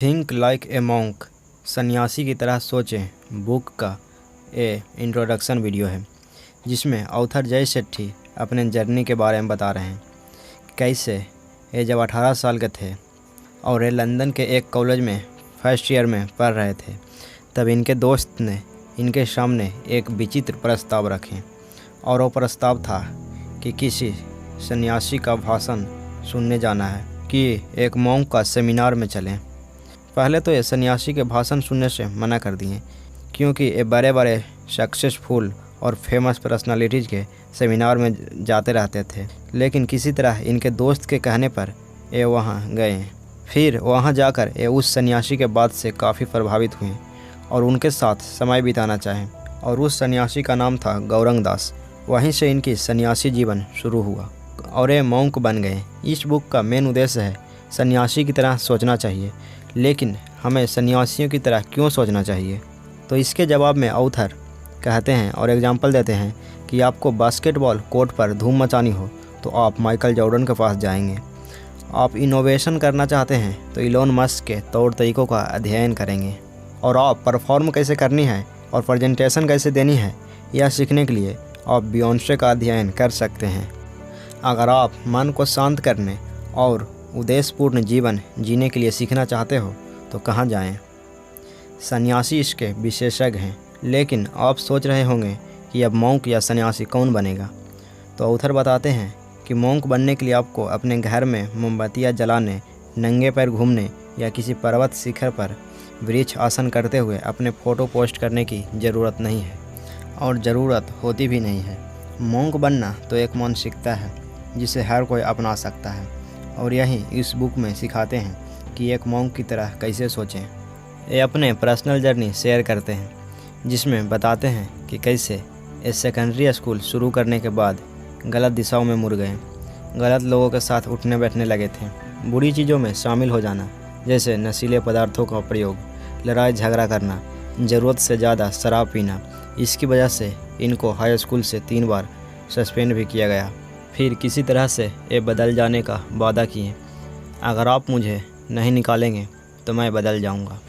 Think like a monk, सन्यासी की तरह सोचें बुक का इंट्रोडक्शन वीडियो है जिसमें ऑथर जय सेठी अपने जर्नी के बारे में बता रहे हैं। कैसे ये जब 18 साल के थे और ये लंदन के एक कॉलेज में फर्स्ट ईयर में पढ़ रहे थे, तब इनके दोस्त ने इनके सामने एक विचित्र प्रस्ताव रखे और वो प्रस्ताव था कि किसी सन्यासी का भाषण सुनने जाना है कि एक मॉन्क का सेमिनार में चलें। पहले तो ये सन्यासी के भाषण सुनने से मना कर दिए क्योंकि ये बड़े बड़े सक्सेसफुल और फेमस पर्सनालिटीज़ के सेमिनार में जाते रहते थे, लेकिन किसी तरह इनके दोस्त के कहने पर ये वहाँ गए। फिर वहाँ जाकर ये उस सन्यासी के बात से काफ़ी प्रभावित हुए और उनके साथ समय बिताना चाहें, और उस सन्यासी का नाम था गौरंग दास। वहीं से इनकी सन्यासी जीवन शुरू हुआ और ये मॉन्क बन गए। इस बुक का मेन उद्देश्य है सन्यासी की तरह सोचना चाहिए, लेकिन हमें सन्यासियों की तरह क्यों सोचना चाहिए। तो इसके जवाब में ऑथर कहते हैं और एग्जाम्पल देते हैं कि आपको बास्केटबॉल कोर्ट पर धूम मचानी हो तो आप माइकल जॉर्डन के पास जाएंगे। आप इनोवेशन करना चाहते हैं तो इलोन मस्क के तौर तरीक़ों का अध्ययन करेंगे, और आप परफॉर्म कैसे करनी है और प्रेजेंटेशन कैसे देनी है यह सीखने के लिए आप बियॉन्से का अध्ययन कर सकते हैं। अगर आप मन को शांत करने और उद्देश्यपूर्ण जीवन जीने के लिए सीखना चाहते हो तो कहाँ जाएं? सन्यासी इसके विशेषज्ञ हैं, लेकिन आप सोच रहे होंगे कि अब मॉन्क या सन्यासी कौन बनेगा। तो ऑथर बताते हैं कि मॉन्क बनने के लिए आपको अपने घर में मोमबत्तियाँ जलाने, नंगे पैर घूमने या किसी पर्वत शिखर पर वृक्ष आसन करते हुए अपने फ़ोटो पोस्ट करने की ज़रूरत नहीं है, और ज़रूरत होती भी नहीं है। मॉन्क बनना तो एक मानसिकता है जिसे हर कोई अपना सकता है, और यही इस बुक में सिखाते हैं कि एक मॉन्क की तरह कैसे सोचें। ये अपने पर्सनल जर्नी शेयर करते हैं जिसमें बताते हैं कि कैसे ये सेकेंडरी स्कूल शुरू करने के बाद गलत दिशाओं में मुड़ गए, गलत लोगों के साथ उठने बैठने लगे थे, बुरी चीज़ों में शामिल हो जाना जैसे नशीले पदार्थों का प्रयोग, लड़ाई झगड़ा करना, ज़रूरत से ज़्यादा शराब पीना। इसकी वजह से इनको हाई स्कूल से 3 बार सस्पेंड भी किया गया। फिर किसी तरह से ये बदल जाने का वादा किए, अगर आप मुझे नहीं निकालेंगे तो मैं बदल जाऊंगा।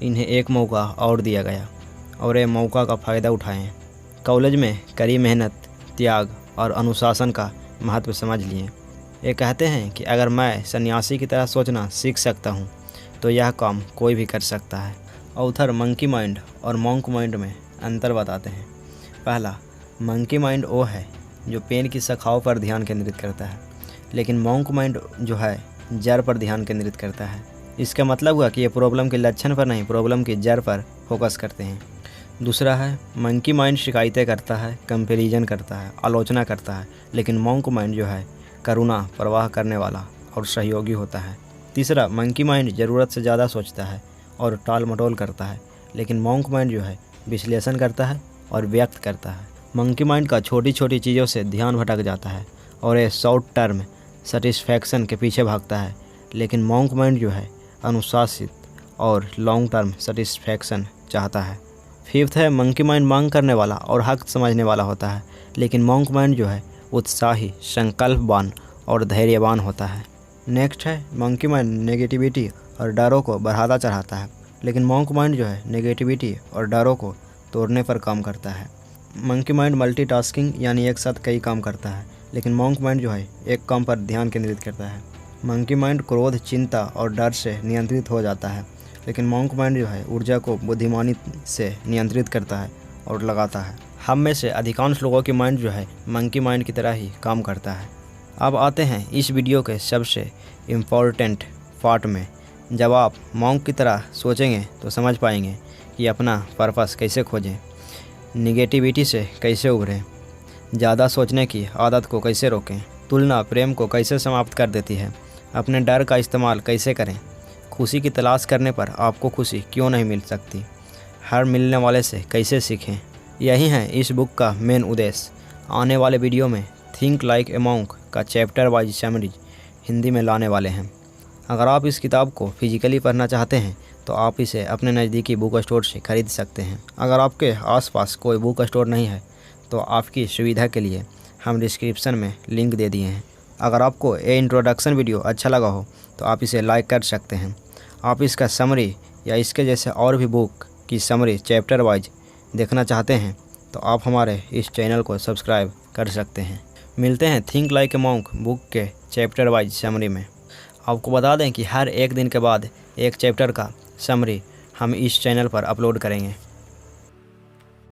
इन्हें एक मौका और दिया गया और ये मौका का फ़ायदा उठाएं। कॉलेज में कड़ी मेहनत, त्याग और अनुशासन का महत्व समझ लिए। ये कहते हैं कि अगर मैं सन्यासी की तरह सोचना सीख सकता हूँ तो यह काम कोई भी कर सकता है। ऑथर मंकी माइंड और मॉन्क माइंड में अंतर बताते हैं। पहला, मंकी माइंड वो है जो पेन की शाखाओं पर ध्यान केंद्रित करता है, लेकिन मॉन्क माइंड जो है जड़ पर ध्यान केंद्रित करता है। इसका मतलब हुआ कि ये प्रॉब्लम के लक्षण पर नहीं, प्रॉब्लम की जड़ पर फोकस करते हैं। दूसरा है, मंकी माइंड शिकायतें करता है, कंपैरिजन करता है, आलोचना करता है, लेकिन मॉन्क माइंड जो है करुणा, परवाह करने वाला और सहयोगी होता है। तीसरा, मंकी माइंड ज़रूरत से ज़्यादा सोचता है और टाल मटोल करता है, लेकिन मॉन्क माइंड जो है विश्लेषण करता है और व्यक्त करता है। मंकी माइंड का छोटी छोटी चीज़ों से ध्यान भटक जाता है और ये शॉर्ट टर्म सेटिस्फैक्शन के पीछे भागता है, लेकिन मॉन्क माइंड जो है अनुशासित और लॉन्ग टर्म सेटिस्फैक्शन चाहता है। फिफ्थ है, मंकी माइंड मांग करने वाला और हक समझने वाला होता है, लेकिन मॉन्क माइंड जो है उत्साही, संकल्पवान और धैर्यवान होता है। नेक्स्ट है, मंकी माइंड नेगेटिविटी और डरों को बढ़ाता चढ़ाता है, लेकिन मॉन्क माइंड जो है नेगेटिविटी और डरों को तोड़ने पर काम करता है। मंकी माइंड मल्टीटास्किंग यानी एक साथ कई काम करता है, लेकिन मॉन्क माइंड जो है एक काम पर ध्यान केंद्रित करता है। मंकी माइंड क्रोध, चिंता और डर से नियंत्रित हो जाता है, लेकिन मॉन्क माइंड जो है ऊर्जा को बुद्धिमानी से नियंत्रित करता है और लगाता है। हम में से अधिकांश लोगों की माइंड जो है मंकी माइंड की तरह ही काम करता है। अब आते हैं इस वीडियो के सबसे इम्पोर्टेंट पार्ट में। जब आप मॉन्क की तरह सोचेंगे तो समझ पाएंगे कि अपना पर्पस कैसे खोजें, निगेटिविटी से कैसे उभरें, ज़्यादा सोचने की आदत को कैसे रोकें, तुलना प्रेम को कैसे समाप्त कर देती है, अपने डर का इस्तेमाल कैसे करें, खुशी की तलाश करने पर आपको खुशी क्यों नहीं मिल सकती, हर मिलने वाले से कैसे सीखें। यही है इस बुक का मेन उद्देश्य। आने वाले वीडियो में थिंक लाइक ए मॉन्क का चैप्टर वाइज समरी हिंदी में लाने वाले हैं। अगर आप इस किताब को फिजिकली पढ़ना चाहते हैं तो आप इसे अपने नज़दीकी बुक स्टोर से खरीद सकते हैं। अगर आपके आसपास कोई बुक स्टोर नहीं है तो आपकी सुविधा के लिए हम डिस्क्रिप्शन में लिंक दे दिए हैं। अगर आपको ये इंट्रोडक्शन वीडियो अच्छा लगा हो तो आप इसे लाइक कर सकते हैं। आप इसका समरी या इसके जैसे और भी बुक की समरी चैप्टर वाइज देखना चाहते हैं तो आप हमारे इस चैनल को सब्सक्राइब कर सकते हैं। मिलते हैं think like a monk book के चैप्टर वाइज समरी में। आपको बता दें कि हर एक दिन के बाद एक चैप्टर का समरी हम इस चैनल पर अपलोड करेंगे।